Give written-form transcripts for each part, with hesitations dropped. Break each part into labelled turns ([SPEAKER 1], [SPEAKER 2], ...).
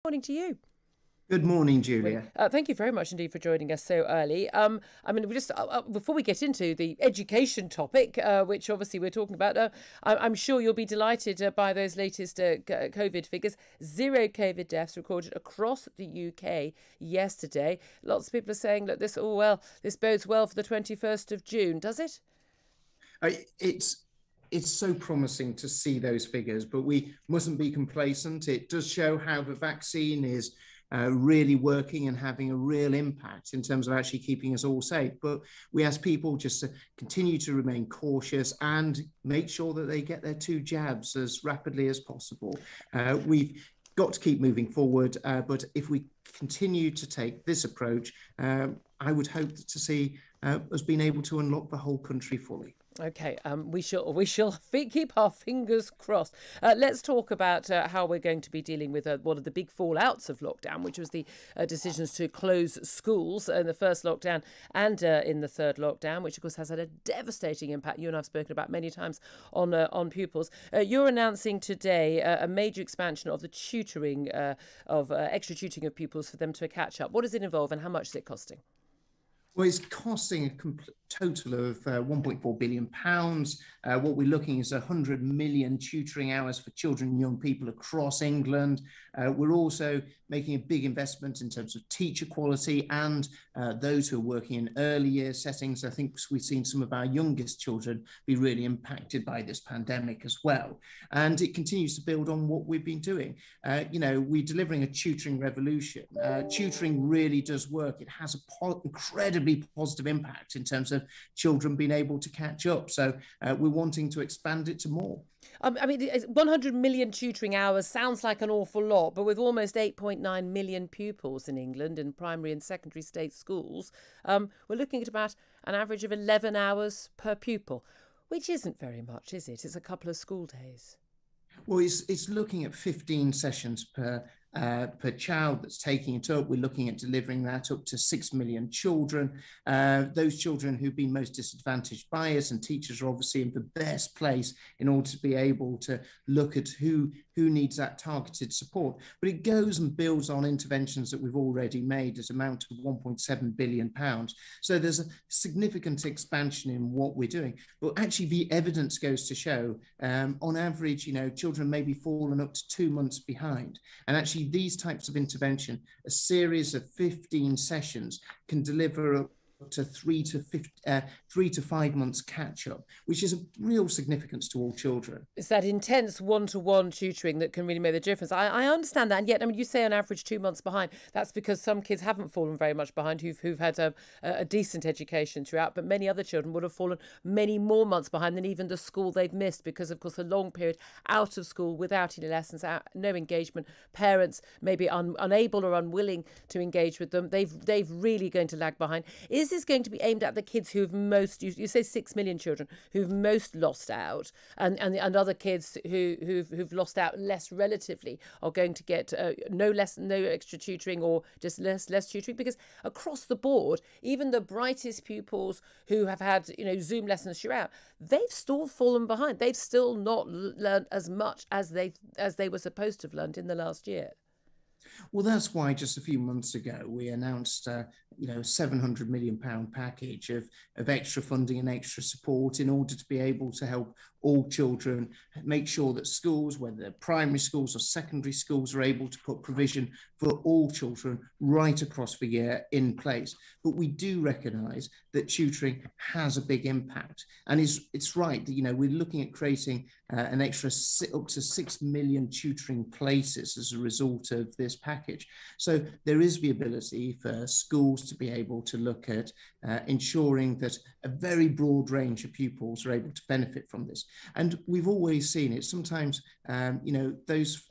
[SPEAKER 1] Morning to you.
[SPEAKER 2] Good morning, Julia.
[SPEAKER 1] Thank you very much indeed for joining us so early. We just before we get into the education topic, which obviously we're talking about, I'm sure you'll be delighted by those latest COVID figures. Zero COVID deaths recorded across the UK yesterday. Lots of people are saying that this bodes well for the 21st of June. Does it?
[SPEAKER 2] It's so promising to see those figures, but we mustn't be complacent. It does show how the vaccine is really working and having a real impact in terms of actually keeping us all safe. But we ask people just to continue to remain cautious and make sure that they get their 2 jabs as rapidly as possible. We've got to keep moving forward, but if we continue to take this approach, I would hope to see us being able to unlock the whole country fully.
[SPEAKER 1] Okay, we shall keep our fingers crossed. Let's talk about how we're going to be dealing with one of the big fallouts of lockdown, which was the decisions to close schools in the first lockdown and in the third lockdown, which of course has had a devastating impact. You and I've spoken about many times on pupils. You're announcing today a major expansion of the tutoring of extra tutoring of pupils for them to catch up. What does it involve, and how much is it costing?
[SPEAKER 2] Well, it's costing a total of £1.4 billion. What we're looking is 100 million tutoring hours for children and young people across England. We're also making a big investment in terms of teacher quality and those who are working in early year settings. I think we've seen some of our youngest children be really impacted by this pandemic as well. And it continues to build on what we've been doing. We're delivering a tutoring revolution. Tutoring really does work. It has an incredibly positive impact in terms of children being able to catch up. So we're wanting to expand it to more.
[SPEAKER 1] 100 million tutoring hours sounds like an awful lot, but with almost 8.9 million pupils in England in primary and secondary state schools, we're looking at about an average of 11 hours per pupil, which isn't very much, is it? It's a couple of school days.
[SPEAKER 2] Well, it's looking at 15 sessions per child that's taking it up. We're looking at delivering that up to 6 million children. Those children who've been most disadvantaged by it, and teachers are obviously in the best place in order to be able to look at who needs that targeted support. But it goes and builds on interventions that we've already made at amount of £1.7 billion. So there's a significant expansion in what we're doing. But actually the evidence goes to show, on average, children may be fallen up to 2 months behind. And actually these types of intervention, a series of 15 sessions, can deliver up to 3 to 5 months catch up, which is a real significance to all children.
[SPEAKER 1] It's that intense one-to-one tutoring that can really make the difference. I understand that, and yet, you say on average 2 months behind. That's because some kids haven't fallen very much behind, who've had a decent education throughout, but many other children would have fallen many more months behind than even the school they've missed, because of course a long period out of school without any lessons, no engagement, parents maybe unable or unwilling to engage with them. They've really going to lag behind. Is this going to be aimed at the kids who've most, you say 6 million children who've most lost out, and other kids who've lost out less relatively are going to get no extra tutoring, or just less tutoring? Because across the board, even the brightest pupils who have had Zoom lessons throughout, they've still fallen behind. They've still not learned as much as they were supposed to have learned in the last year.
[SPEAKER 2] Well, that's why just a few months ago we announced a £700 million package of extra funding and extra support in order to be able to help all children, make sure that schools, whether they're primary schools or secondary schools, are able to put provision for all children right across the year in place. But we do recognise that tutoring has a big impact, and it's right that we're looking at creating an extra up to 6 million tutoring places as a result of this package. So there is the ability for schools to be able to look at ensuring that a very broad range of pupils are able to benefit from this. And we've always seen it. Sometimes, those,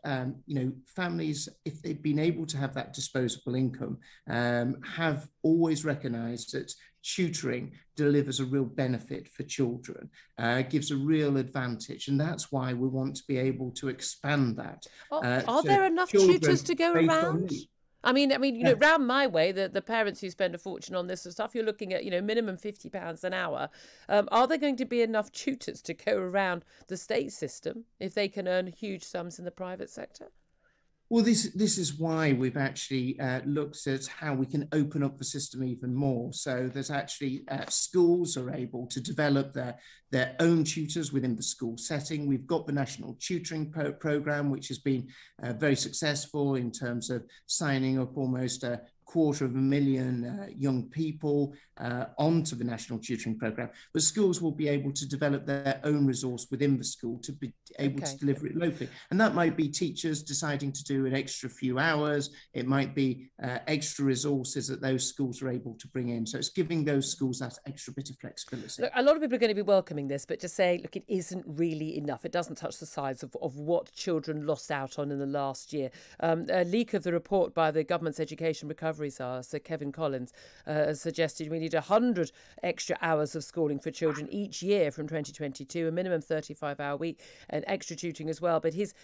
[SPEAKER 2] families, if they've been able to have that disposable income, have always recognised that tutoring delivers a real benefit for children, gives a real advantage. And that's why we want to be able to expand that.
[SPEAKER 1] Are there enough tutors to go around? Round my way, the parents who spend a fortune on this sort of stuff, you're looking at, minimum £50 an hour. Are there going to be enough tutors to go around the state system if they can earn huge sums in the private sector?
[SPEAKER 2] Well, this is why we've actually looked at how we can open up the system even more. So there's actually schools are able to develop their own tutors within the school setting. We've got the National Tutoring Programme, which has been very successful in terms of signing up almost 250,000 young people onto the National Tutoring Programme. But schools will be able to develop their own resource within the school to be able to deliver it locally. And that might be teachers deciding to do an extra few hours. It might be extra resources that those schools are able to bring in. So it's giving those schools that extra bit of flexibility.
[SPEAKER 1] Look, a lot of people are going to be welcoming this, but to say, look, it isn't really enough. It doesn't touch the size of what children lost out on in the last year. A leak of the report by the government's education recovery czar, Sir Kevin Collins, has suggested we need 100 extra hours of schooling for children each year from 2022, a minimum 35-hour week, and extra tutoring as well. But his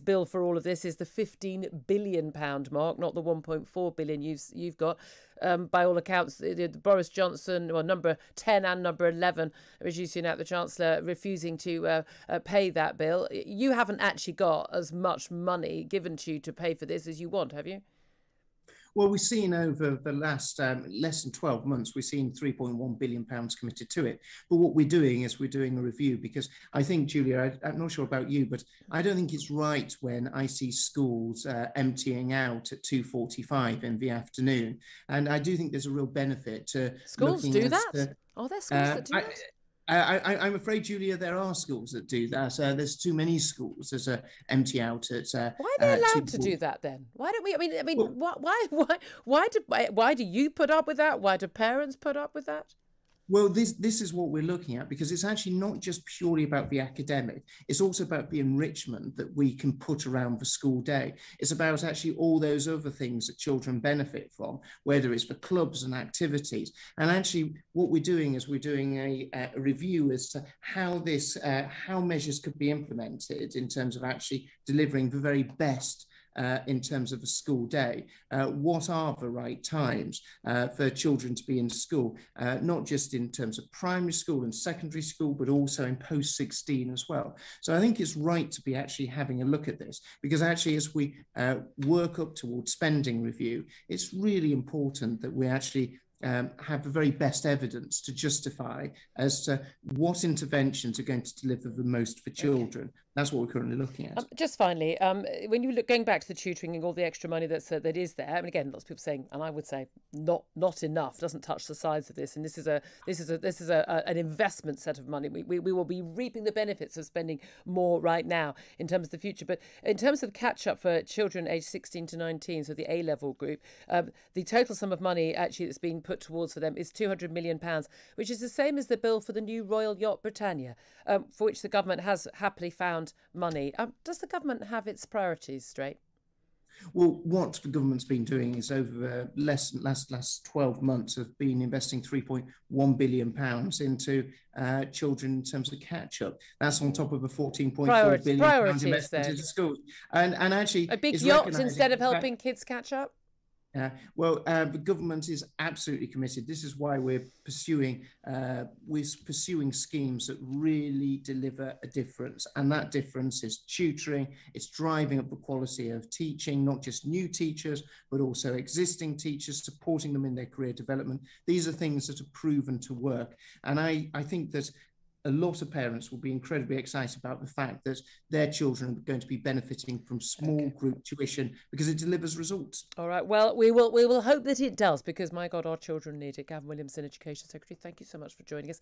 [SPEAKER 1] bill for all of this is the £15 billion mark, not the 1.4 billion you've got. By all accounts, Boris Johnson, well, number 10 and number 11, Rishi Sunak, the Chancellor, refusing to pay that bill. You haven't actually got as much money given to you to pay for this as you want, have you?
[SPEAKER 2] Well, we've seen over the last less than 12 months, we've seen £3.1 billion committed to it. But what we're doing is we're doing a review, because I think, Julia, I'm not sure about you, but I don't think it's right when I see schools emptying out at 2:45 in the afternoon. And I do think there's a real benefit to
[SPEAKER 1] schools do that. Are there schools that do that?
[SPEAKER 2] I'm afraid, Julia, there are schools that do that. There's too many schools that empty out at.
[SPEAKER 1] Why are they allowed to do that then? Why don't we? Why do you put up with that? Why do parents put up with that?
[SPEAKER 2] Well, this is what we're looking at, because it's actually not just purely about the academic. It's also about the enrichment that we can put around the school day. It's about actually all those other things that children benefit from, whether it's the clubs and activities. And actually what we're doing is we're doing a review as to how measures could be implemented in terms of actually delivering the very best in terms of a school day. What are the right times for children to be in school, not just in terms of primary school and secondary school, but also in post-16 as well. So I think it's right to be actually having a look at this, because actually as we work up towards spending review, it's really important that we actually have the very best evidence to justify as to what interventions are going to deliver the most for children. Okay. That's what we're currently looking at.
[SPEAKER 1] Just finally, when you look, going back to the tutoring and all the extra money that is there, I mean, again, lots of people saying, and I would say not enough, doesn't touch the size of this, and this is an investment set of money. We will be reaping the benefits of spending more right now in terms of the future. But in terms of catch up for children aged 16 to 19, so the A-level group, the total sum of money actually that's been put towards for them is £200 million, which is the same as the bill for the new royal yacht Britannia, for which the government has happily found money. Does the government have its priorities straight?
[SPEAKER 2] Well, what the government's been doing is over the last 12 months have been investing £3.1 billion into children in terms of catch-up. That's on top of a £14.4 billion investment into schools. And actually,
[SPEAKER 1] a big yacht instead of helping kids catch up?
[SPEAKER 2] The government is absolutely committed. This is why we're pursuing schemes that really deliver a difference, and that difference is tutoring. It's driving up the quality of teaching, not just new teachers, but also existing teachers, supporting them in their career development. These are things that are proven to work, and I think that a lot of parents will be incredibly excited about the fact that their children are going to be benefiting from small group tuition, because it delivers results.
[SPEAKER 1] All right. Well, we will hope that it does, because my God, our children need it. Gavin Williamson, Education Secretary, thank you so much for joining us.